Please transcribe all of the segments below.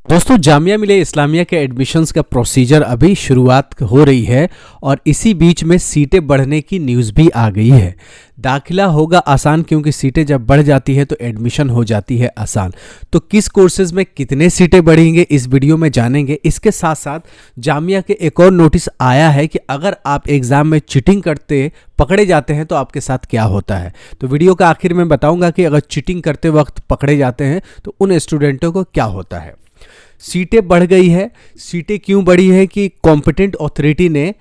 दोस्तों जामिया मिलिया इस्लामिया के एडमिशन्स का प्रोसीजर अभी शुरुआत हो रही है और इसी बीच में सीटें बढ़ने की न्यूज़ भी आ गई है। दाखिला होगा आसान क्योंकि सीटें जब बढ़ जाती है तो एडमिशन हो जाती है आसान। तो किस कोर्सेज में कितने सीटें बढ़ेंगे इस वीडियो में जानेंगे। इसके साथ साथ जामिया के एक और नोटिस आया है कि अगर आप एग्ज़ाम में चीटिंग करते पकड़े जाते हैं तो आपके साथ क्या होता है। तो वीडियो का आखिर में बताऊंगा कि अगर चीटिंग करते वक्त पकड़े जाते हैं तो उन स्टूडेंटों को क्या होता है। सीटें बढ़ गई है। सीटें क्यों बढ़ी है कि कॉम्पिटेंट अथॉरिटी ने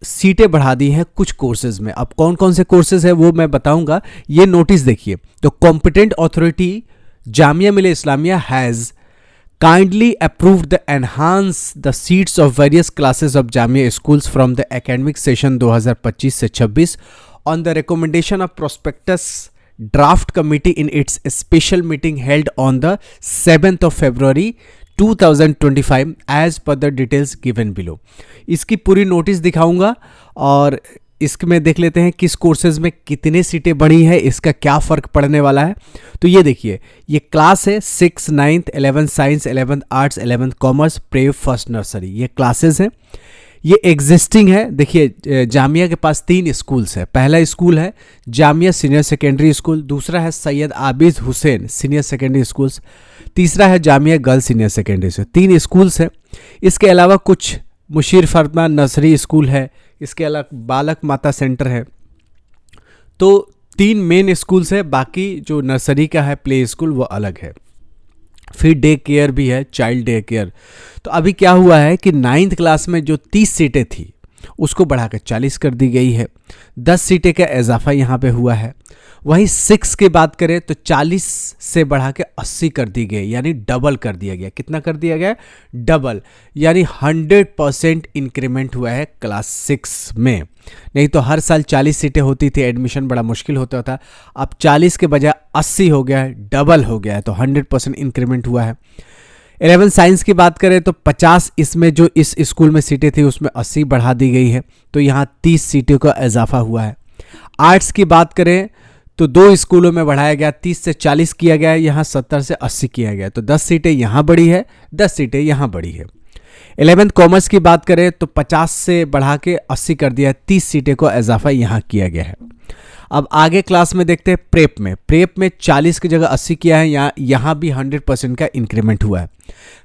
सीटें बढ़ा दी हैं कुछ कोर्सेज में। अब कौन कौन से कोर्सेज है वो मैं बताऊंगा। ये नोटिस देखिए। तो competent authority Jamia Millia Islamia has kindly approved the enhance the seats of various classes of Jamia schools from the academic session 2025 से 26 on the recommendation of prospectus draft committee in its special meeting held on the 7th of February 2025 as per the details given below। इसकी पूरी notice दिखाऊंगा और इसमें देख लेते हैं किस कोर्सेज में कितने सीटें बढ़ी है, इसका क्या फ़र्क पड़ने वाला है। तो ये देखिए, ये क्लास है 6, 9th, 11th science, 11th arts, 11th commerce, pre first nursery, ये क्लासेस हैं। ये एग्जिस्टिंग है। देखिए जामिया के पास 3 स्कूल्स है। पहला स्कूल है जामिया सीनियर सेकेंडरी स्कूल, दूसरा है Syed Abid Hussain senior secondary schools, तीसरा है Jamia girls senior secondary school. 3 schools हैं। इसके अलावा कुछ मुशीर फरमा नर्सरी स्कूल है, इसके अलावा बालक माता सेंटर है। तो 3 मेन स्कूल्स है, बाकी जो नर्सरी का है प्ले स्कूल वो अलग है। फिर डे केयर भी है, चाइल्ड डे केयर। तो अभी क्या हुआ है कि 9th क्लास में जो 30 सीटें थी उसको बढ़ाकर 40 कर दी गई है। 10 सीटें का इजाफा यहाँ पे हुआ है। वहीं 6 की बात करें तो 40 से बढ़ा के 80 कर दी गई, यानी डबल कर दिया गया। कितना कर दिया गया? डबल, यानी 100% इंक्रीमेंट हुआ है क्लास 6 में। नहीं तो हर साल 40 सीटें होती थी, एडमिशन बड़ा मुश्किल होता था। अब 40 के बजाय 80 हो गया है, डबल हो गया है, तो 100% इंक्रीमेंट हुआ है। 11 साइंस की बात करें तो 50, इसमें जो इस स्कूल में सीटें थी उसमें 80 बढ़ा दी गई है, तो यहाँ 30 सीटों का इजाफा हुआ है। आर्ट्स की बात करें तो 2 स्कूलों में बढ़ाया गया, 30 से 40 किया गया है, यहाँ 70 से 80 किया गया, तो 10 सीटें यहाँ बढ़ी है, 10 सीटें यहाँ बढ़ी है। 11th कॉमर्स की बात करें तो 50 से बढ़ा के 80 कर दिया है, 30 सीटें को इजाफा यहाँ किया गया है। अब आगे क्लास में देखते हैं प्रेप में 40 की जगह 80 किया है, यहाँ भी 100% का इंक्रीमेंट हुआ है।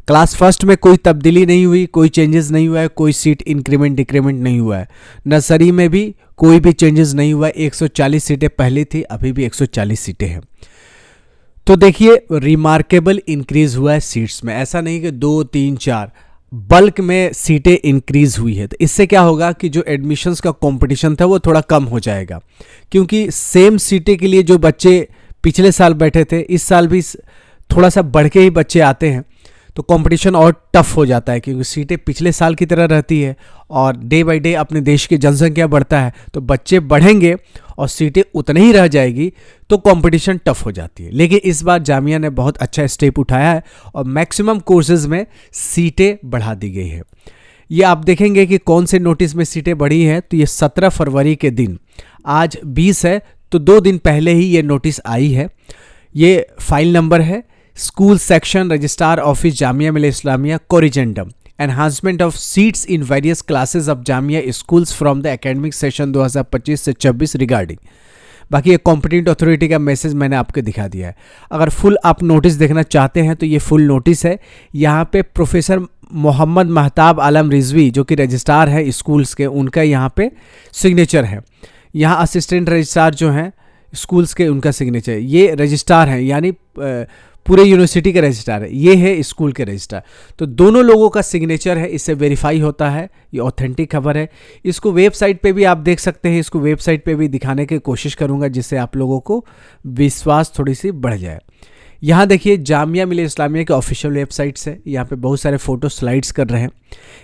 क्लास फर्स्ट में कोई तब्दीली नहीं हुई, कोई चेंजेस नहीं हुआ है, कोई सीट इंक्रीमेंट डिक्रीमेंट नहीं हुआ है। नर्सरी में भी कोई भी चेंजेस नहीं हुआ है। 140 सीटें पहले थी, अभी भी 140 सीटें हैं। तो देखिए रिमार्केबल इंक्रीज हुआ है सीट्स में। ऐसा नहीं कि 2, 3, 4, बल्क में सीटें इंक्रीज हुई है। तो इससे क्या होगा कि जो एडमिशन्स का कंपटीशन था वो थोड़ा कम हो जाएगा, क्योंकि सेम सीटें के लिए जो बच्चे पिछले साल बैठे थे इस साल भी थोड़ा सा बढ़ के ही बच्चे आते हैं, तो कंपटीशन और टफ हो जाता है, क्योंकि सीटें पिछले साल की तरह रहती है और डे बाय डे अपने देश की जनसंख्या बढ़ता है, तो बच्चे बढ़ेंगे और सीटें उतनी ही रह जाएगी, तो कंपटीशन टफ हो जाती है। लेकिन इस बार जामिया ने बहुत अच्छा स्टेप उठाया है और मैक्सिमम कोर्सेज में सीटें बढ़ा दी गई है। ये आप देखेंगे कि कौन से नोटिस में सीटें बढ़ी हैं। तो ये 17 फरवरी के दिन, आज 20 है तो 2 दिन पहले ही ये नोटिस आई है। ये फाइल नंबर है school section registrar office Jamia Millia Islamia corrigendum enhancement of seats in various classes of Jamia schools from the academic session 2025 से 26 रिगार्डिंग। बाकी ये कॉम्पिटेंट अथॉरिटी का मैसेज मैंने आपको दिखा दिया है। अगर फुल आप नोटिस देखना चाहते हैं तो ये फुल नोटिस है। यहाँ पे प्रोफेसर मोहम्मद महताब आलम रिजवी जो कि रजिस्ट्रार है स्कूल्स के, उनका यहाँ पे सिग्नेचर है। यहाँ असिस्टेंट रजिस्ट्रार जो हैं स्कूल्स के, उनका सिग्नेचर है। ये रजिस्ट्रार हैं, यानी पूरे यूनिवर्सिटी के रजिस्ट्रार है, ये है स्कूल के रजिस्ट्रार। तो दोनों लोगों का सिग्नेचर है, इससे वेरीफाई होता है, ये ऑथेंटिक खबर है। इसको वेबसाइट पे भी आप देख सकते हैं, इसको वेबसाइट पे भी दिखाने की कोशिश करूंगा जिससे आप लोगों को विश्वास थोड़ी सी बढ़ जाए। यहाँ देखिए जामिया मिलिया इस्लामिया के ऑफिशियल वेबसाइट्स है, यहाँ पे बहुत सारे फोटो स्लाइड्स कर रहे हैं।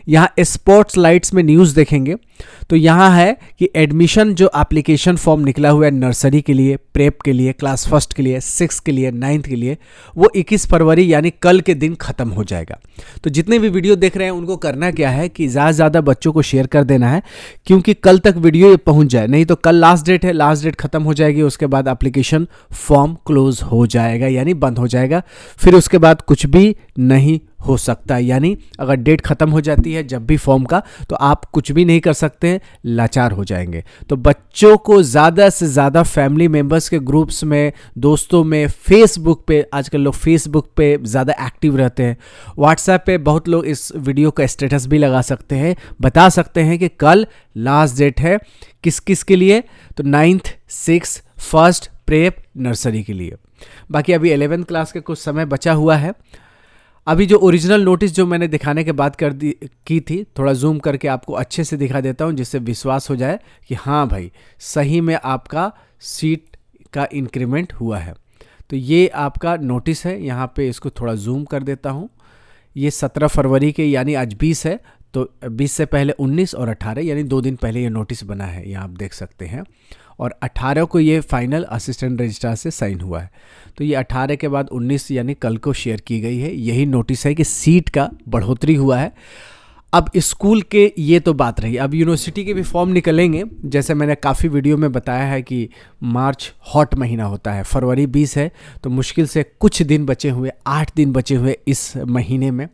यहाँ स्पॉट स्लाइड्स में न्यूज़ देखेंगे तो यहाँ है कि एडमिशन जो एप्लीकेशन फॉर्म निकला हुआ है नर्सरी के लिए, प्रेप के लिए, क्लास फर्स्ट के लिए, 6 के लिए, 9th के लिए, वो 21 फरवरी यानी कल के दिन ख़त्म हो जाएगा। तो जितने भी वीडियो देख रहे हैं उनको करना क्या है कि ज़्यादा से ज़्यादा बच्चों को शेयर कर देना है, क्योंकि कल तक वीडियो ये पहुँच जाए। नहीं तो कल लास्ट डेट है, लास्ट डेट ख़त्म हो जाएगी, उसके बाद एप्लीकेशन फॉर्म क्लोज हो जाएगा, यानी बंद हो जाएगा, फिर उसके बाद कुछ भी नहीं हो सकता है। यानी अगर डेट ख़त्म हो जाती है जब भी फॉर्म का, तो आप कुछ भी नहीं कर सकते हैं, लाचार हो जाएंगे। तो बच्चों को ज़्यादा से ज़्यादा फैमिली मेम्बर्स के ग्रुप्स में, दोस्तों में, फेसबुक पे, आजकल लोग फेसबुक पे ज़्यादा एक्टिव रहते हैं, व्हाट्सएप पे बहुत लोग इस वीडियो का स्टेटस भी लगा सकते हैं, बता सकते हैं कि कल लास्ट डेट है किस किस के लिए, तो 9th 6th 1st prep nursery के लिए। बाकी अभी 11th क्लास के कुछ समय बचा हुआ है। अभी जो ओरिजिनल नोटिस जो मैंने दिखाने के बाद की थी, थोड़ा जूम करके आपको अच्छे से दिखा देता हूँ जिससे विश्वास हो जाए कि हाँ भाई सही में आपका सीट का इंक्रीमेंट हुआ है। तो ये आपका नोटिस है, यहाँ पे इसको थोड़ा जूम कर देता हूँ। ये 17 फरवरी के, यानी आज 20 है, तो 20 से पहले 19 और 18 यानी 2 दिन पहले ये नोटिस बना है, यहाँ आप देख सकते हैं। और 18 को ये फाइनल असिस्टेंट रजिस्ट्रार से साइन हुआ है। तो ये 18 के बाद 19 यानी कल को शेयर की गई है। यही नोटिस है कि सीट का बढ़ोतरी हुआ है। अब स्कूल के ये तो बात रही, अब यूनिवर्सिटी के भी फॉर्म निकलेंगे। जैसे मैंने काफ़ी वीडियो में बताया है कि मार्च हॉट महीना होता है, फरवरी 20 है, तो मुश्किल से कुछ दिन बचे हुए, 8 दिन बचे हुए इस महीने में।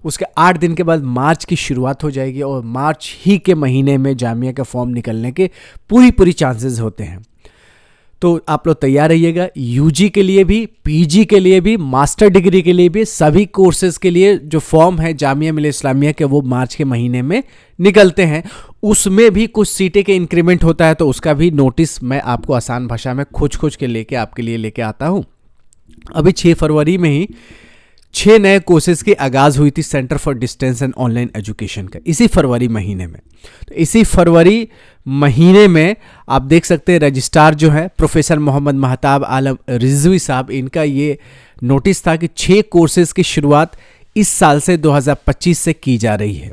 उसके 8 दिन के बाद मार्च की शुरुआत हो जाएगी और मार्च ही के महीने में जामिया का फॉर्म निकलने के पूरी चांसेस होते हैं। तो आप लोग तैयार रहिएगा, यूजी के लिए भी, पीजी के लिए भी, मास्टर डिग्री के लिए भी, सभी कोर्सेज के लिए जो फॉर्म है जामिया मिलिया इस्लामिया के वो मार्च के महीने में निकलते हैं। उसमें भी कुछ सीटें के इंक्रीमेंट होता है, तो उसका भी नोटिस मैं आपको आसान भाषा में खोज के लेके आपके लिए लेके आता हूँ। अभी 6 फरवरी में ही 6 नए कोर्सेज की आगाज़ हुई थी centre for distance and online education का, इसी फरवरी महीने में। तो इसी फरवरी महीने में आप देख सकते हैं रजिस्ट्रार जो है प्रोफेसर मोहम्मद महताब आलम रिजवी साहब, इनका ये नोटिस था कि 6 कोर्सेज की शुरुआत इस साल से 2025 से की जा रही है।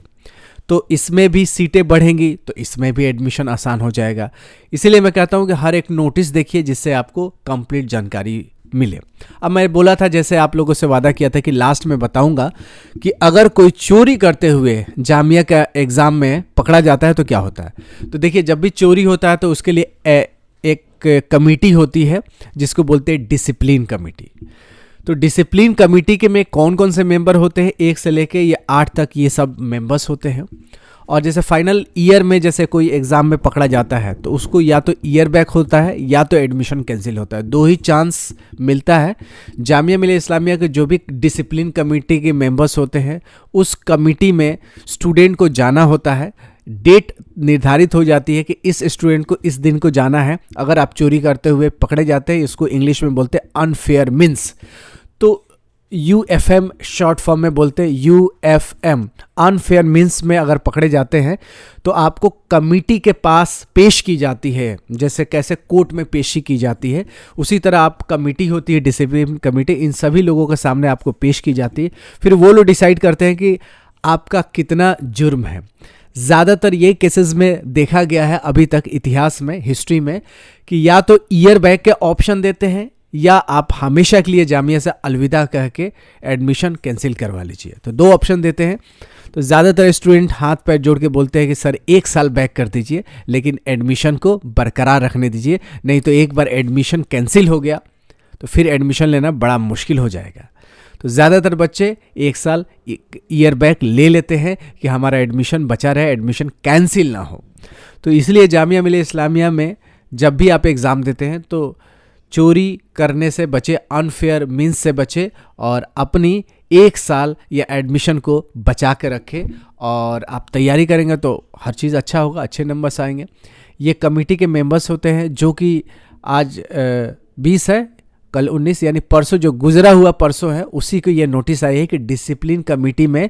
तो इसमें भी सीटें बढ़ेंगी, तो इसमें भी एडमिशन आसान हो जाएगा। इसीलिए मैं कहता हूँ कि हर एक नोटिस देखिए जिससे आपको कंप्लीट जानकारी मिले। अब मैं बोला था, जैसे आप लोगों से वादा किया था कि लास्ट में बताऊंगा कि अगर कोई चोरी करते हुए जामिया का एग्ज़ाम में पकड़ा जाता है तो क्या होता है। तो देखिए, जब भी चोरी होता है तो उसके लिए एक कमेटी होती है जिसको बोलते हैं डिसिप्लिन कमेटी। तो डिसिप्लिन कमेटी के में कौन कौन से मेंबर होते हैं, 1 से लेके ये 8 तक ये सब मेंबर्स होते हैं। और जैसे फाइनल ईयर में जैसे कोई एग्ज़ाम में पकड़ा जाता है तो उसको या तो ईयर बैक होता है या तो एडमिशन कैंसिल होता है, 2 ही चांस मिलता है। जामिया मिलिया इस्लामिया के जो भी डिसिप्लिन कमेटी के मेंबर्स होते हैं, उस कमेटी में स्टूडेंट को जाना होता है। डेट निर्धारित हो जाती है कि इस स्टूडेंट को इस दिन को जाना है। अगर आप चोरी करते हुए पकड़े जाते हैं, इसको इंग्लिश में बोलते हैं अनफेयर मीन्स, तो UFM शॉर्ट फॉर्म में बोलते हैं UFM, अनफेयर मीन्स में अगर पकड़े जाते हैं तो आपको कमेटी के पास पेश की जाती है। जैसे कैसे कोर्ट में पेशी की जाती है, उसी तरह आप कमेटी होती है डिसिप्लिन कमेटी, इन सभी लोगों के सामने आपको पेश की जाती है। फिर वो लोग डिसाइड करते हैं कि आपका कितना जुर्म है। ज़्यादातर ये केसेस में देखा गया है अभी तक इतिहास में, हिस्ट्री में, कि या तो ईयर बैक के ऑप्शन देते हैं या आप हमेशा के लिए जामिया से अलविदा कह के एडमिशन कैंसिल करवा लीजिए। तो 2 ऑप्शन देते हैं। तो ज़्यादातर स्टूडेंट हाथ पैर जोड़ के बोलते हैं कि सर 1 साल बैक कर दीजिए, लेकिन एडमिशन को बरकरार रखने दीजिए, नहीं तो एक बार एडमिशन कैंसिल हो गया तो फिर एडमिशन लेना बड़ा मुश्किल हो जाएगा। तो ज़्यादातर बच्चे 1 साल ईयर बैक ले लेते हैं कि हमारा एडमिशन बचा रहे, एडमिशन कैंसिल ना हो। तो इसलिए जामिया मिलिया इस्लामिया में जब भी आप एग्ज़ाम देते हैं तो चोरी करने से बचे, अनफेयर मीन्स से बचे और अपनी 1 साल या एडमिशन को बचा के रखें। और आप तैयारी करेंगे तो हर चीज़ अच्छा होगा, अच्छे नंबर्स आएंगे। ये कमेटी के मेंबर्स होते हैं जो कि आज 20 है, कल 19 यानी परसों जो गुजरा हुआ परसों है, उसी को ये नोटिस आई है कि डिसिप्लिन कमेटी में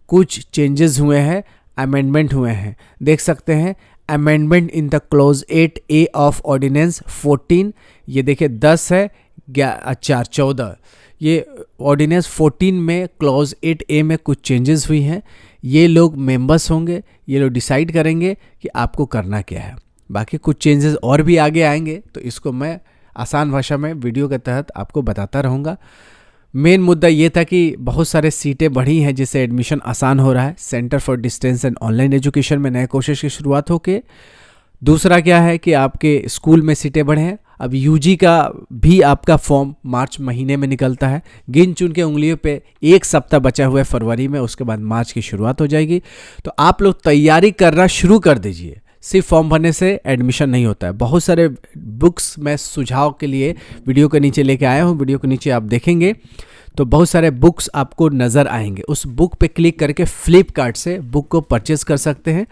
कुछ चेंजेस हुए हैं, अमेंडमेंट हुए हैं। देख सकते हैं amendment in the clause 8A of ordinance 14, ये देखिए 10 है 14, ये ऑर्डिनेंस 14 में क्लॉज 8A में कुछ चेंजेस हुई हैं। ये लोग मेंबर्स होंगे, ये लोग डिसाइड करेंगे कि आपको करना क्या है। बाकी कुछ चेंजेस और भी आगे आएंगे, तो इसको मैं आसान भाषा में वीडियो के तहत आपको बताता रहूँगा। मेन मुद्दा ये था कि बहुत सारे सीटें बढ़ी हैं जिससे एडमिशन आसान हो रहा है। Centre for distance and online education में नए कोर्सेज की शुरुआत होके। दूसरा क्या है कि आपके स्कूल में सीटें बढ़े हैं। अब यूजी का भी आपका फॉर्म मार्च महीने में निकलता है। गिन चुन के उंगलियों पे 1 सप्ताह बचा हुआ है फरवरी में, उसके बाद मार्च की शुरुआत हो जाएगी। तो आप लोग तैयारी करना शुरू कर दीजिए। सिर्फ फॉर्म भरने से एडमिशन नहीं होता है। बहुत सारे बुक्स मैं सुझाव के लिए वीडियो के नीचे लेके आया हूँ। वीडियो के नीचे आप देखेंगे तो बहुत सारे बुक्स आपको नज़र आएंगे। उस बुक पे क्लिक करके फ्लिपकार्ट से बुक को परचेज कर सकते हैं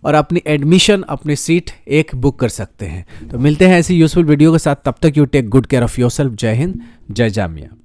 और अपनी एडमिशन, अपनी सीट एक बुक कर सकते हैं। तो मिलते हैं ऐसी यूजफुल वीडियो के साथ। तब तक you take good care of yourself. जय हिंद, जय जामिया।